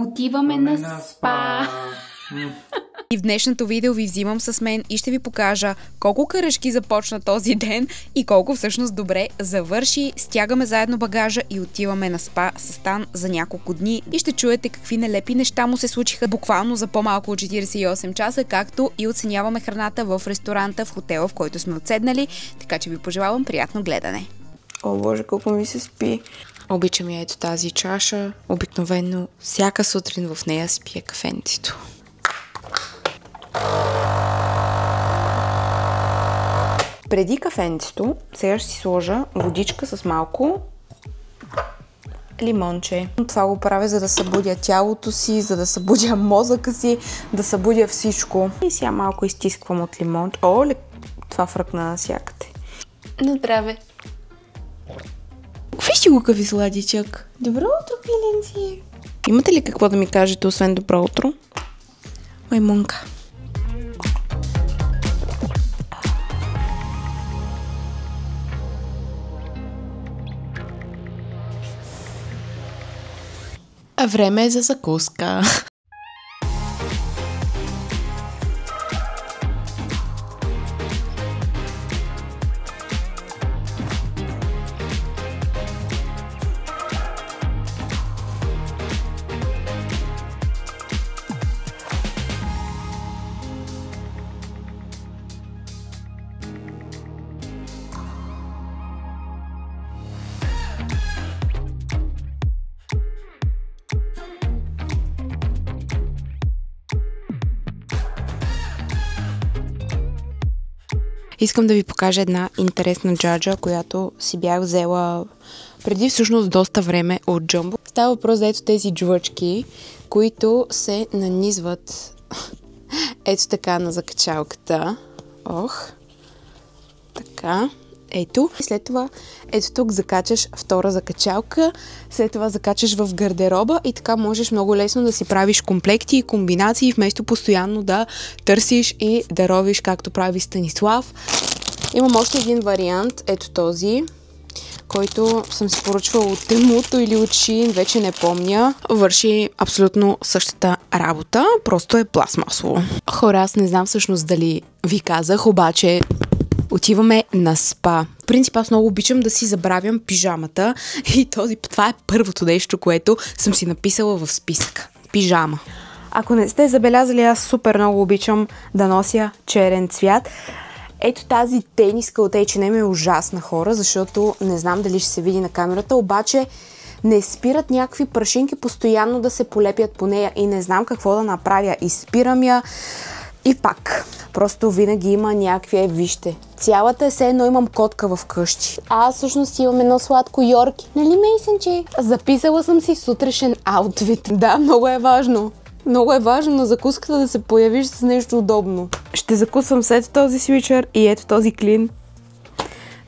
Отиваме на спа. И в днешното видео ви взимам с мен и ще ви покажа колко карашки започна този ден и колко всъщност добре завърши. Стягаме заедно багажа и отиваме на спа с Стан за няколко дни и ще чуете какви нелепи неща му се случиха буквално за по-малко от 48 часа, както и оценяваме храната в ресторанта в хотела, в който сме отседнали, така че ви пожелавам приятно гледане. О, Боже, колко ми се спи. Обичам я ето тази чаша. Обикновено всяка сутрин в нея си пия кафенцето. Преди кафенцето, сега ще си сложа водичка с малко лимонче. Това го правя, за да събудя тялото си, за да събудя мозъка си, да събудя всичко. И сега малко изтисквам от лимонче. Оле, това фръкна навсякъде. На здраве! Вижте го какъв сладичък. Добро утро, пиленци! Имате ли какво да ми кажете, освен добро утро? Маймунка. Време е за закуска. Искам да ви покажа една интересна джаджа, която си бях взела преди всъщност доста време от Джумбо. Става въпрос за ето тези джувачки, които се нанизват ето така на закачалката. Ох, така. Ето. И след това ето тук закачаш втора закачалка, след това закачаш в гардероба и така можеш много лесно да си правиш комплекти и комбинации, вместо постоянно да търсиш и да ровиш, както прави Станислав. Имам още един вариант, ето този, който съм си поръчвала от Темуто или от Шин, вече не помня. Върши абсолютно същата работа, просто е пластмасово. Хора, аз не знам всъщност дали ви казах, обаче отиваме на спа. В принцип, аз много обичам да си забравям пижамата и това е първото нещо, което съм си написала в списъка. Пижама. Ако не сте забелязали, аз супер много обичам да нося черен цвят. Ето тази тениска от H&M е ужасна, хора, защото не знам дали ще се види на камерата, обаче не спират някакви прашинки постоянно да се полепят по нея и не знам какво да направя. Изпирам я и пак. Просто винаги има някакви, вижте. Цялата е все едно имам котка в къщи. Аз всъщност имам едно сладко йорки. Нали, Мейсънче? Записала съм си сутрешен аутфит. Да, много е важно. Много е важно на закуската да се появиш с нещо удобно. Ще закусвам с ето този свичър и ето този клин.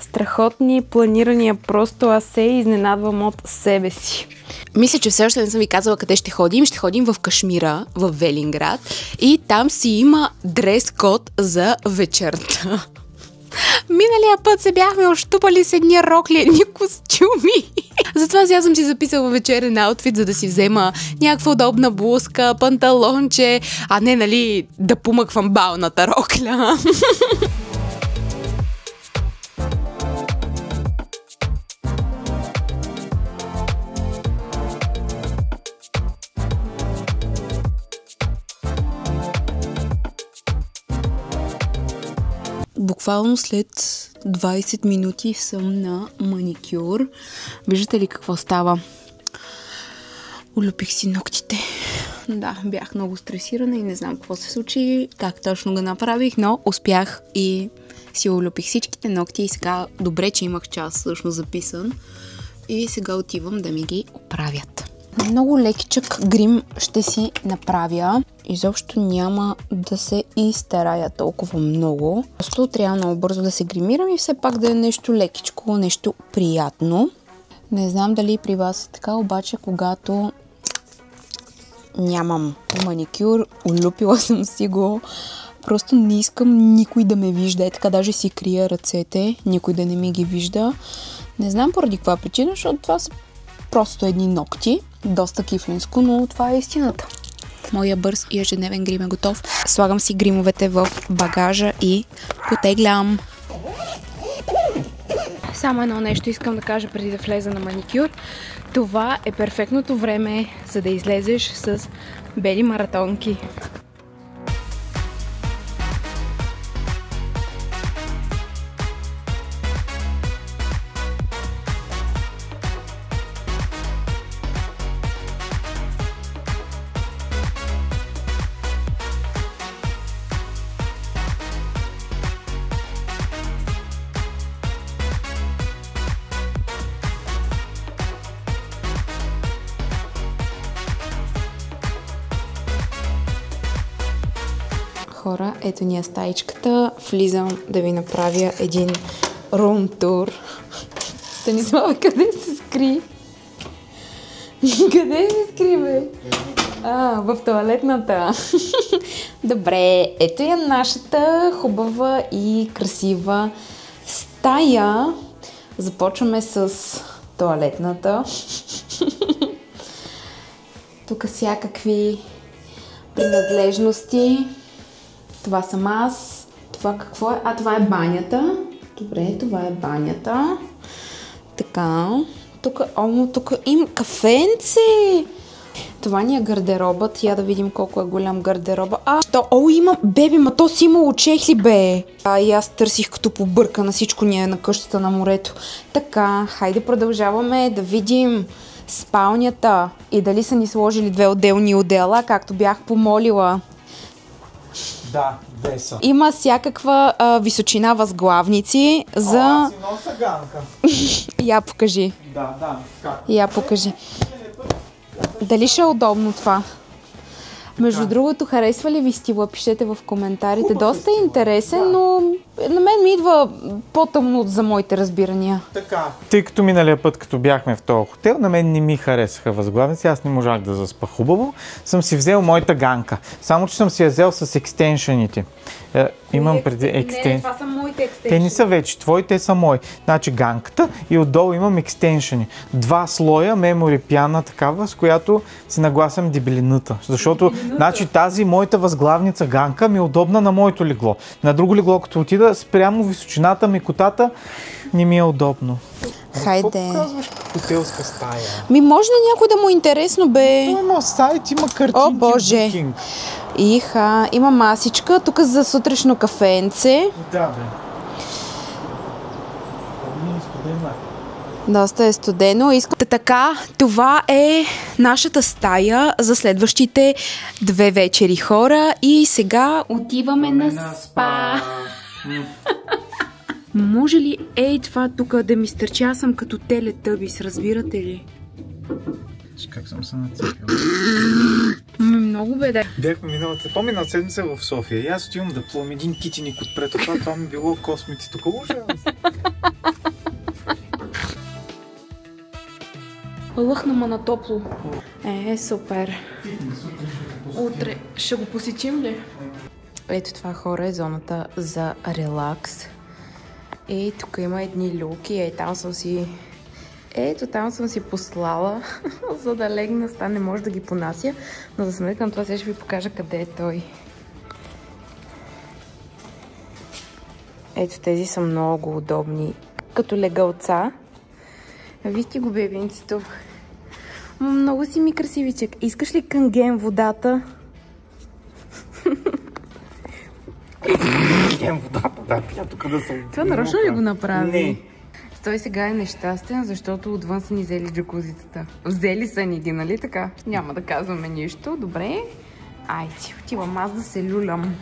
Страхотни планирания, просто аз се изненадвам от себе си. Мисля, че все още не съм ви казала къде ще ходим. Ще ходим в Кашмира, в Велинград. И там си има дрес-код за вечерта. Миналия път се бяхме ощупали с едни роклени костюми. Затова сега съм си записала вечерен аутфит, за да си взема някаква удобна блузка, панталонче, а не, нали, да помъквам балната рокля. Буквално след 20 минути съм на маникюр. Виждате ли какво става? Улюпих си ногтите. Да, бях много стресирана и не знам какво се случи, как точно го направих, но успях и си улюпих всичките ногти и сега добре, че имах час всъщност записан и сега отивам да ми ги оправят. Много лекичък грим ще си направя. Изобщо няма да се изтарая толкова много. Просто трябва много бързо да се гримирам и все пак да е нещо лекичко, нещо приятно. Не знам дали при вас е така, обаче когато нямам маникюр, улюпила съм си го. Просто не искам никой да ме вижда. Е така, даже си крия ръцете, никой да не ми ги вижда. Не знам поради каква причина, защото това са просто едни ногти. Доста кифлинско, но това е истината. Моя бърз и ежедневен грим е готов. Слагам си гримовете в багажа и потеглям. Само едно нещо искам да кажа преди да влеза на маникюр. Това е перфектното време, за да излезеш с бели маратонки. Хора, ето ни е стаичката. Влизам да ви направя един рум тур. Станислава, къде се скри? Къде се скри, бе? В тоалетната. Добре, ето е нашата хубава и красива стая. Започваме с тоалетната. Тук всякакви принадлежности. Това съм аз. Това какво е? Това е банята. Добре, това е банята. Така. Тук има кафенце. Това ни е гардеробът. Я да видим колко е голям гардероба. Има, бебе, ма то си имало чехли, бе. И аз търсих като побърка на всичко ни е на къщата на морето. Така, хайде продължаваме да видим спалнята. И дали са ни сложили две отделни одеяла, както бях помолила. Да, две са. Има всякаква височина възглавници за... Аз си нося ганка. Я покажи. Да, как? Я покажи. Дали ще е удобно това? Между другото, харесва ли ви стила? Пишете в коментарите. Доста е интересен, но на мен ми идва по-тъмно за моите разбирания. Така. Тъй като миналия път, като бяхме в този хотел, на мен не ми харесаха възглавници, аз не можах да заспа хубаво. Съм си взел моята ганка. Само, че съм си я взел с екстеншените. Имам преди екстеншени. Не, това са моите екстеншени. Те не са вече твои, те са мои. Значи ганката и отдолу имам екстеншени. 2 слоя мемори пяна такава, с която си нагласям дебелината. Защото значи тази моята възглавница ганка ми е удобна на моето легло. На друго легло, като отида, спрямо височината, мекотата, не ми е удобно. Хайде. Какво казваш хотелска стая? Може ли някой да му е интересно, бе? Това има сайт, има картинки. О, Боже. Има масичка, тук за сутрешно кафенце. Да, бе. Доста е студено. Така, това е нашата стая за следващите 2 вечери, хора. И сега отиваме на спа. Може ли това тук да ми стърчи? Аз съм като телетъбис, разбирате ли? Как съм се нацепил? Много беда. Бяхме миналата седмица в София и аз отивам да плувам един китиник отпред. Това ми било космици. Тук лъхна ма на топло. Супер. Утре ще го посетим ли? Ето това, хора, е зоната за релакс. Тук има едни люки. Там съм си послала, за да легна. Не може да ги понася. Но за сметка на това сега ще ви покажа къде е той. Ето тези са много удобни. Като легалца. Вижте го, бебенцето. Много си ми красивичък. Искаш ли канген водата? Канген водата, да, пия тук да съм. Това нарочно ли го направи? Не. Той сега е нещастен, защото отвън са ни взели джакузитата. Взели са ни ги, нали така? Няма да казваме нищо. Добре. Айде, отивам аз да се люлям.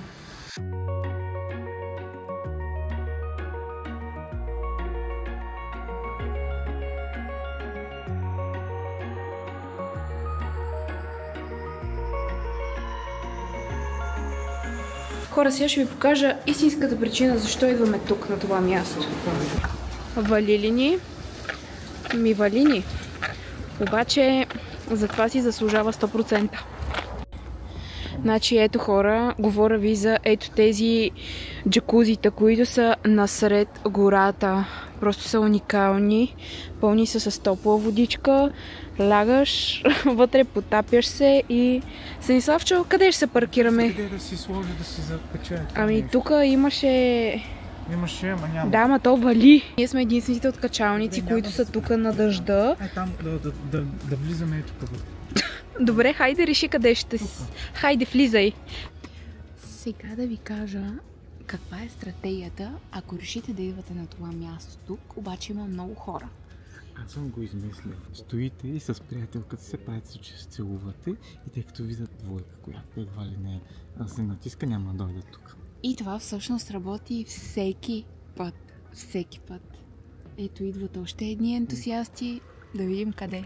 Хора, сега ще ви покажа истинската причина защо идваме тук, на това място. Вали ни? Вали ни. Обаче, за това си заслужава 100%. Значи ето хора, говоря ви за ето тези джакузита, които са насред гората. Просто са уникални. Пълни са с топла водичка. Лягаш, вътре потапяш се и... Станиславчо, къде ще се паркираме? Къде да си сложи да си закача? Ами тук имаше... Имаше, ама няма. Да, ама то вали. Ние сме единствените откачалници, които са тук на дъжда. Там да влизаме ето тук. Добре, хайде реши къде ще си. Хайде, влизай. Сега да ви кажа каква е стратегията, ако решите да идвате на това място тук, обаче има много хора. Аз съм го измислил. Стоите и с приятелката се правите, че се целувате и тъй като видят двойка, която едва ли не се натиска, няма да дойдат тук. И това всъщност работи всеки път. Всеки път. Ето идват още едни ентусиасти. Да видим къде.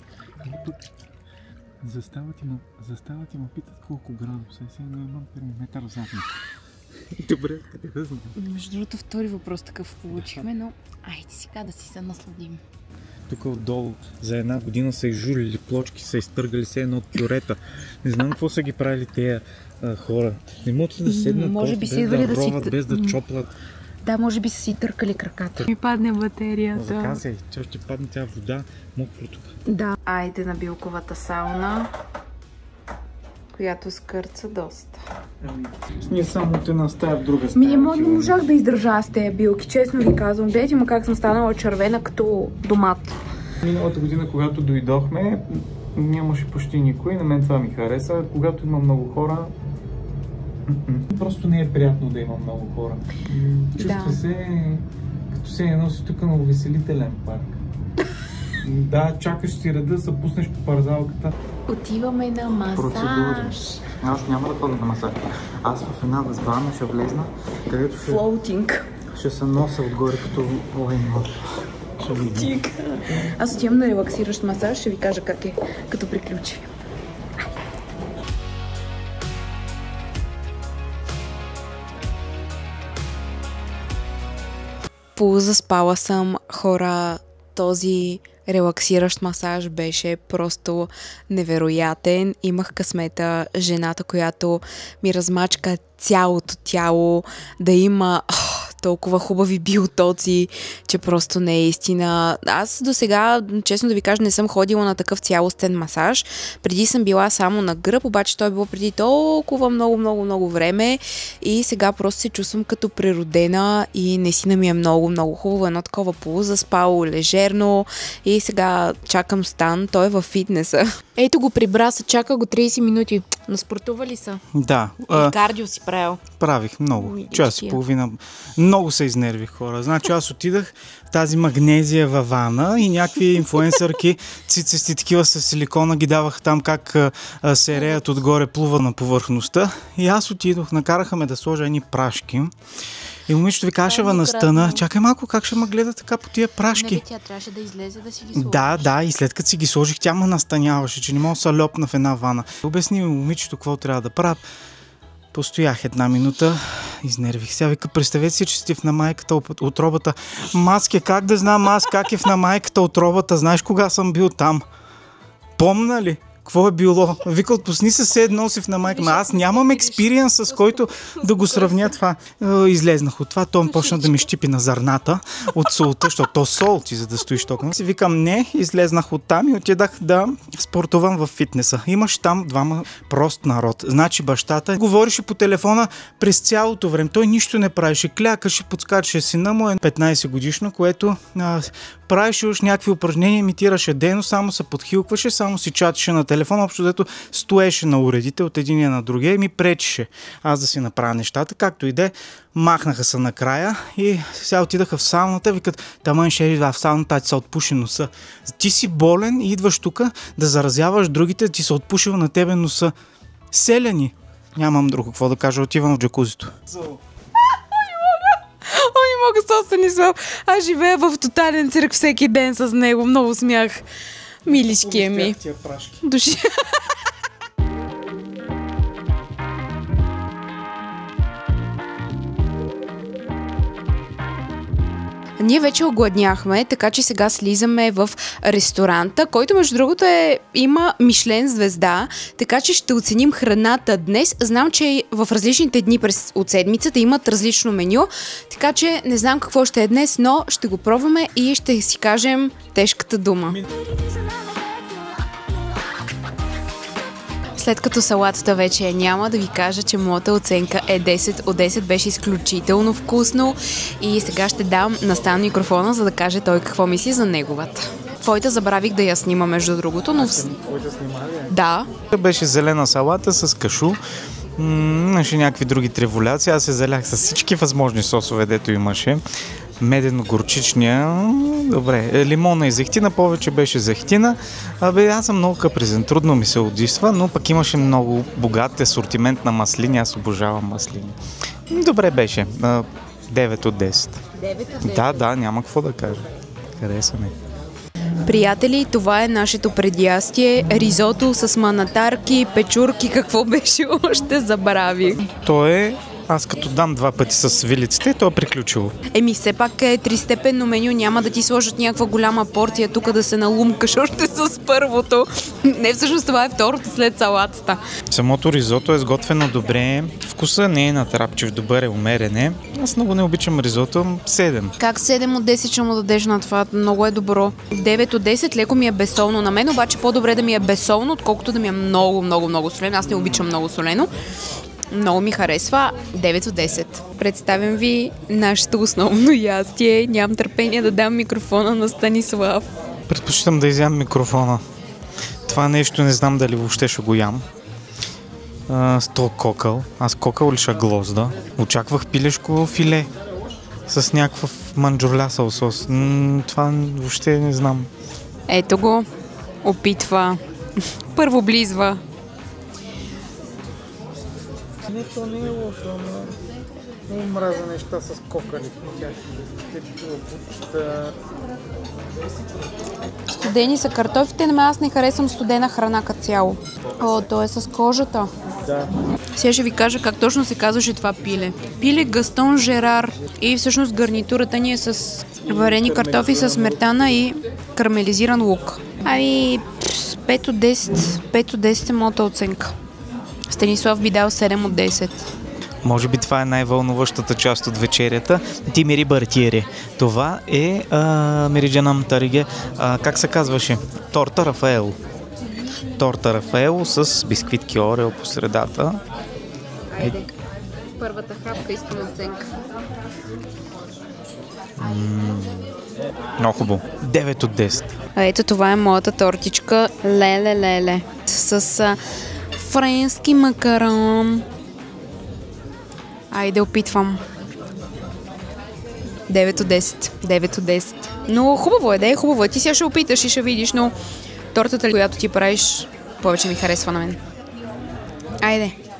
Застават и му питат колко градуса е. Сега имам термометър в задника. Добре, къде да знам. Между другото, втори въпрос такъв получихме, но айде сега да си се насладим. Тук отдолу за една година са изжулили плочки, са изтъргали се едно от кюрета. Не знам какво са ги правили тези хора. Не могат да седнат може би без да роват, без да чоплят. Да, може би са си търкали краката. Ми падне батерията. Заказай, че ще падне тя вода, мокро тук. Да. Айде на билковата сауна, която скърца доста. Ние само от една стая в друга стая. Не можах да издържа с тези билки, честно ви казвам. Дайте му как съм станала червена като домат. Миналата година, когато дойдохме, нямаше почти никой. На мен това ми хареса. Когато има много хора, просто не е приятно да има много хора. Чувства се, като се носи тук на увеселителен парк. Да, чакаш си реда, да се пуснеш по парзалката. Отиваме на масаж. Процедури. Аз няма да ходя на масаж. Аз в една възвана ще влезна, където ще... Флоутинг. Ще се нося отгоре като лайнор. Аз отивам на релаксиращ масаж, ще ви кажа как е, като приключи. Заспала съм, хора. Този релаксиращ масаж беше просто невероятен. Имах късмета жената, която ми размачка цялото тяло, да има толкова хубави биотоци, че просто не е истина. Аз до сега, честно да ви кажа, не съм ходила на такъв цялостен масаж. Преди съм била само на гръб, обаче той е било преди толкова много време и сега просто се чувствам като преродена и наистина ми е много хубаво. Едно такова полузаспало, лежерно и сега чакам стан. Той е във фитнеса. Ето го прибра, се чака го 30 минути. Наспортува ли са? Да. И кардио си правил? Правих много. Час и половина. Много се изнервих, хора. Значи аз отидах в тази магнезия във вана и някакви инфлуенсърки, цицисти такива с силикона, ги даваха там как се реят отгоре, плува на повърхността. И аз отидох, накараха ме да сложа едни прашки. И момичето ви каже, настъна, чакай малко, как ще ме гледа така по тия прашки? Не, тя трябваше да излезе да си ги сложиш. Да, и след като си ги сложих, тя ме настаняваше, че не мога да се лепна в една вана. Обясни ми момичето какво трябва да правя. Постоях една минута, изнервих. Сега вика, представете си, че сте в на майката отробата. Маске, как да знам аз как е в на майката отробата? Знаеш кога съм бил там? Помна ли? Какво е било? Вика, отпусни се все едно си в на майка. Аз нямам експириенс, с който да го сравня това. Излезнах от това, той почна да ми щипи на зърната от солта, защото то сол ти, за да стоиш толкова. Си викам не, излезнах от там и отидах да спортувам в фитнеса. Имаш там двама прост народ. Значи бащата говореше по телефона през цялото време. Той нищо не правеше. Клякаше, подскачаше. Сина му е 15 годишно, което правеше уж някакви упражнения, имитираше дейност, само се подхилкваше, само си чатеше на телефона, общо дето стоеше на уредите от единия на другия и ми пречеше аз да си направя нещата. Както и де, махнаха се накрая и сега отидаха в сауната, викат, тамън ще идва в сауната, ти се отпуши носа. Ти си болен и идваш тук да заразяваш другите, ти се отпушил на тебе носа. Селяни! Нямам друго какво да кажа, отивам в джакузито. Не мога с Станислав. Аз живея в тотален цирк всеки ден с него. Много смях. Миличкия ми. Души. Ние вече огладняхме, така че сега слизаме в ресторанта, който между другото има Мишлен звезда, така че ще оценим храната днес. Знам, че в различните дни от седмицата имат различно меню, така че не знам какво ще е днес, но ще го пробваме и ще си кажем тежката дума. След като салатата вече няма, да ви кажа, че моята оценка е 10 от 10. Беше изключително вкусно и сега ще дам на Стан микрофона, за да каже той какво мисли за неговата. Твоята забравих да я снима, между другото, но... Да. Беше зелена салата с кашу. Имаше някакви други треволяции. Аз се залях с всички възможни сосове, дето имаше. Медено-горчичния, добре, лимона и зехтина, повече беше зехтина. Аз съм много капризен, трудно ми се отдисва, но пък имаше много богат асортимент на маслини, аз обожавам маслини. Добре беше, 9 от 10. 9 от 10? Да, няма какво да кажа. Хареса ми. Приятели, това е нашето предястие. Ризото с манатарки, печурки, какво беше още забравих. То е... Аз като дам 2 пъти с вилиците, то е приключило. Все пак е 3-степенно меню, няма да ти сложат някаква голяма порция тук да се налумкаш още с първото. Не, всъщност това е второто след салатата. Самото ризото е сготвено добре, вкуса не е натрапчив, добър е, умерен е. Аз много не обичам ризото, 7. Как 7 от 10 ще му дадеш на това? Много е добро. 9 от 10, леко ми е безсолно. На мен обаче по-добре да ми е безсолно, отколкото да ми е много солено. Аз не обичам много солено. Много ми харесва. 9 от 10. Представям ви нашето основно ястие. Нямам търпение да дам микрофона на Станислав. Предпочитам да изям микрофона. Това нещо не знам дали въобще ще го ям. С то кокъл. Аз кокъл ли ще глозда? Очаквах пилешко филе с някакъв манджолясал сос. Това въобще не знам. Ето го. Опитва. Първо близва. Не, то не е лошо, но много мразя неща с кокали. Студени са картофите, но аз не харесвам студена храна като цяло. То е с кожата. Да. Сега ще ви кажа как точно се казваше това пиле. Пиле Гастон Жерар. И всъщност гарнитурата ни е с варени картофи с сметана и карамелизиран лук. 5 от 10. 5 от 10 е моята оценка. Станислав би дал 7 от 10. Може би това е най-вълнуващата част от вечерята. Тимири Бартиери. Това е Мериджанам Тариге. Как се казваше? Торта Рафаело. Торта Рафаело с бисквитки Орео по средата. Айде. Първата хапка искам оценка. Много хубаво. 9 от 10. Ето това е моята тортичка. Леле. С френски макарон. Айде, опитвам. 9 от 10. 9 от 10. Но хубаво е, хубаво е. Ти сега ще опиташ и ще видиш, но тортата, която ти правиш, повече ми харесва на мен. Айде.